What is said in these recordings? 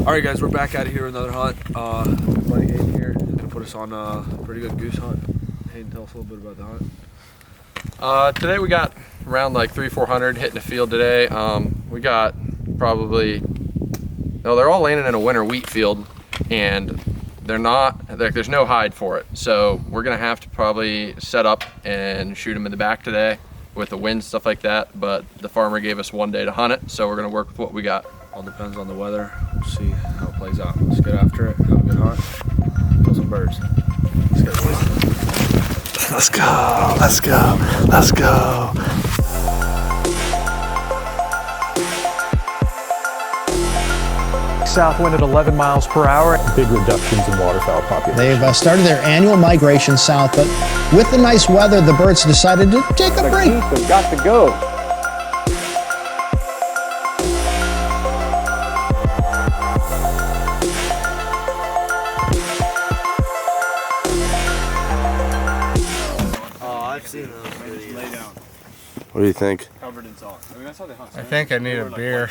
Alright guys, we're back out of here with another hunt. Buddy Hayden here is gonna put us on a pretty good goose hunt. Hayden, tell us a little bit about the hunt. Today we got around like 300-400 hitting the field today. We got probably, they're all landing in a winter wheat field, and there's no hide for it. So we're gonna have to probably set up and shoot them in the back today with the wind, stuff like that. But the farmer gave us one day to hunt it, so we're gonna work with what we got. All depends on the weather. We'll see how it plays out. Let's get after it. Have a good hunt. Kill some birds. Let's get it. Let's go. Let's go. Let's go. South wind at 11 miles per hour. Big reductions in waterfowl population. They've started their annual migration south, but with the nice weather, the birds decided to take a break. They've got to go. I've seen those videos. Lay down. What do you think? Covered in salt. I mean, that's how they hunt. I think I need a beer.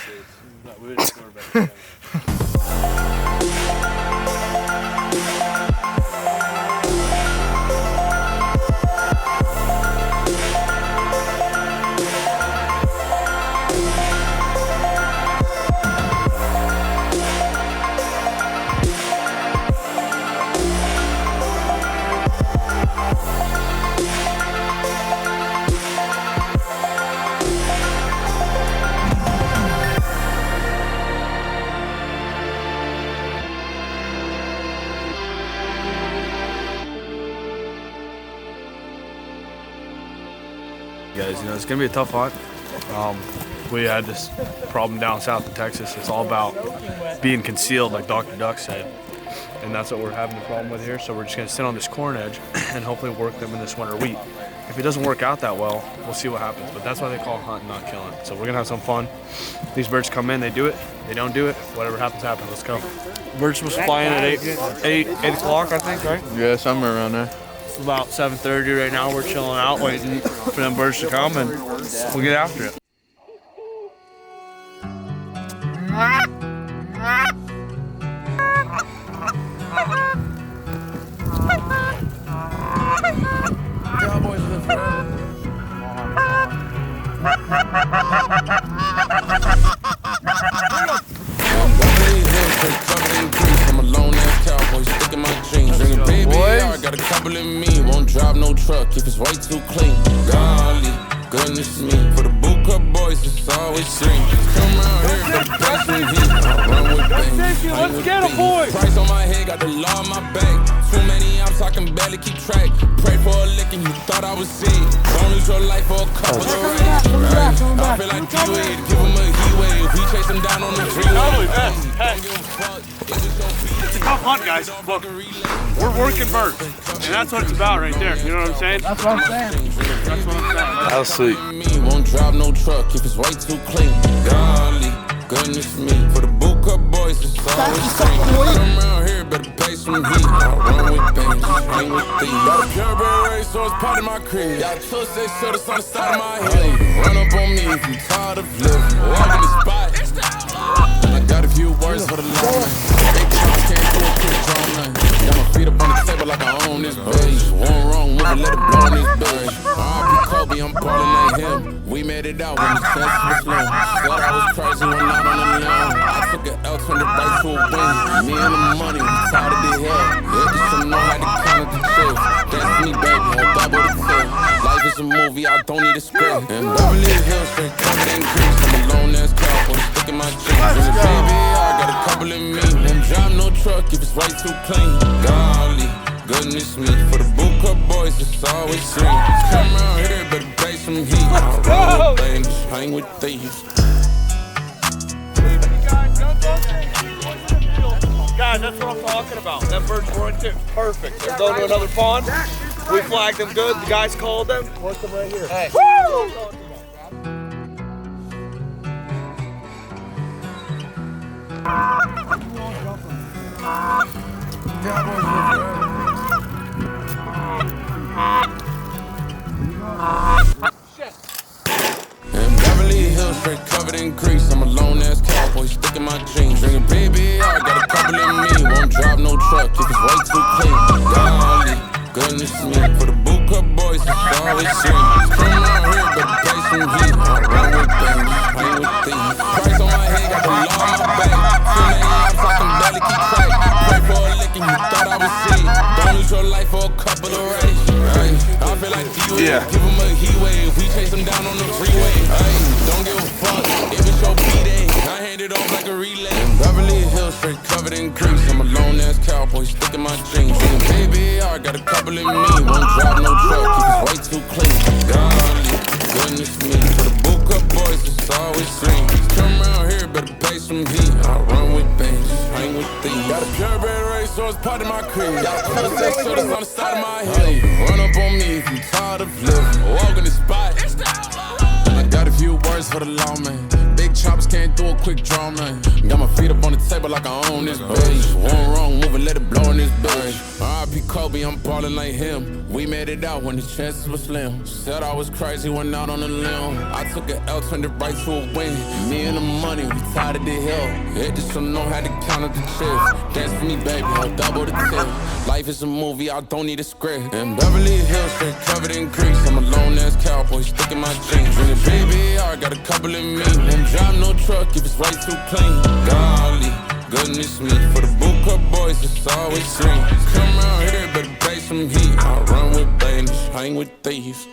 Guys, it's gonna be a tough hunt. We had this problem down south in Texas. It's all about being concealed, like Dr. Duck said, and that's what we're having the problem with here. So we're just gonna sit on this corn edge and hopefully work them in this winter wheat. If it doesn't work out that well, we'll see what happens. But that's why they call it hunting, not killing. So we're gonna have some fun. These birds come in, they do it. They don't do it. Whatever happens, happens. Let's go. Birds was flying at 8 o'clock, I think, right? Yeah, somewhere around there. It's about 7:30 right now. We're chilling out, waiting for them birds to come, and we'll get after it. Got a couple in me, won't drive no truck if it's way too clean. Golly, goodness me, for the boot cut boys, it's always green. Come around here, got the best in heat. Run with things, let's get a boy. Price on my head, got the law on my back. Too many ops, I can barely keep track. Pray for a lick and you thought I was sick. Don't lose your life for a couple of rats. Right? I feel like D-Wade, give him a heat wave. We chase him down on the freeway. Don't give a fuck. It's a tough hunt, guys. Look, we're working birds, and that's what it's about right there. You know what I'm saying? That's what I'm saying. That's what I'm saying. How sweet. Me won't drive no truck if it's way too clean. Golly, goodness me, for the boot cut boys, it's always green. Come around here, better pay some heat. I run with bands, hang with thieves. Got a purebred race, so it's part of my creed. Got two six shooters on the side of my head. Run up on me if you tired of living. Walk in the spot. I got a few words for the long night. They can't do a quick draw night. Got my feet up on the table like I own this bitch. One wrong move and let it blow on this bitch. R.I.P. Kobe, I'm ballin' like him. We made it out when the chances was slim. Thought I was crazy when out on the limb. I took an L, turned it right to a win. Me and the money, tired of the hell. Yeah, just to know how to count the chips. Destiny, baby, on double the tip. Life is a movie, I don't need a script. And Beverly Hills, straight covered in grease. I'm a lone ass cowboy, sticking my jeans. And baby, I got a couple in me. Won't drive no truck if it's way too clean. Golly, goodness me, for the boot cut boys, it's always green. Come around here, better pay some heat. I run with things, hang with thieves. Guys, that's what I'm talking about. That bird's working perfect. They're going to another pond. We flagged them good. The guys called them. Work them right here. Hey. Woo! In Beverly Hills, straight covered in grease. I'm a lone ass cowboy, sticking my jeans. Drinking baby, I got straight covered in grease. I'm a lone ass cowboy, stuck in my jeans. Drinking PBR, got a couple in me. Won't drive no truck, keep his way too clean. Golly, goodness me. For the book up boys, it's always seen. Come around here, better pay some heat. I run with bands, hang with thieves. Got a purebred race, so it's part of my creed. Got a couple sex shoulders on the side of my head. Run up on me if you tired of living. Walk in the spot. I got a few words for the law, man. Big choppers can't do a quick draw, man. Got my feet up on the table like I own this bitch. One wrong move and let it blow in this bitch. R.I.P. Kobe, I'm ballin' like him. We made it out when the chances were slim. Said I was crazy, went out on a limb. I took an L, turned it right to a win. Me and the money, we tied of the hill. It just don't know how to count up the chips. Dance for me, baby, I'll double the tip. Life is a movie, I don't need a script. In Beverly Hills, straight covered in grease. I'm a lone ass cowboy, stuck in my jeans. Drinking PBR, got a couple in me. Won't drive no truck if it's way too clean. Golly, goodness me. For the book up boys, it's always seen. Come around here, better pay some heat. I run with bandits, hang with thieves.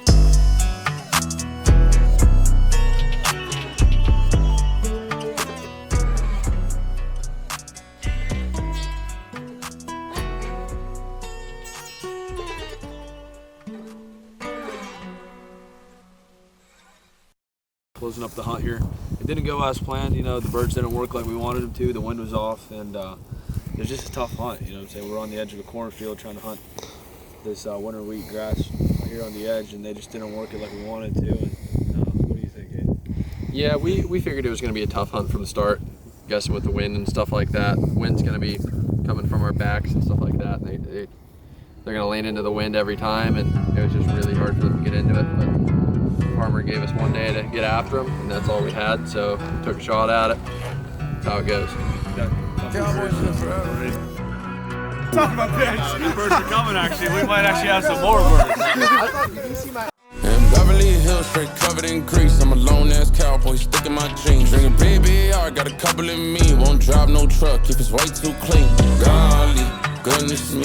Closing up the hunt here. It didn't go as planned, you know, the birds didn't work like we wanted them to, the wind was off, and it was just a tough hunt, you know what I'm saying? We're on the edge of a cornfield trying to hunt this winter wheat grass here on the edge, and they just didn't work it like we wanted to. And what do you think, Aiden? Yeah, we figured it was going to be a tough hunt from the start, guessing with the wind and stuff like that. The wind's going to be coming from our backs and stuff like that. They're going to lean into the wind every time, and it was just really hard for them to get into it. But the farmer gave us one day to get after them, and that's all we had, so we took a shot at it. That's how it goes. Talk about pitch. Birds are coming, actually. We might actually have some more birds. In Beverly Hills, straight covered in grease. I'm a lone ass cowboy, stuck in my jeans. Drinking PBR, got a couple in me. Won't drive no truck if it's way too clean. Golly, goodness me.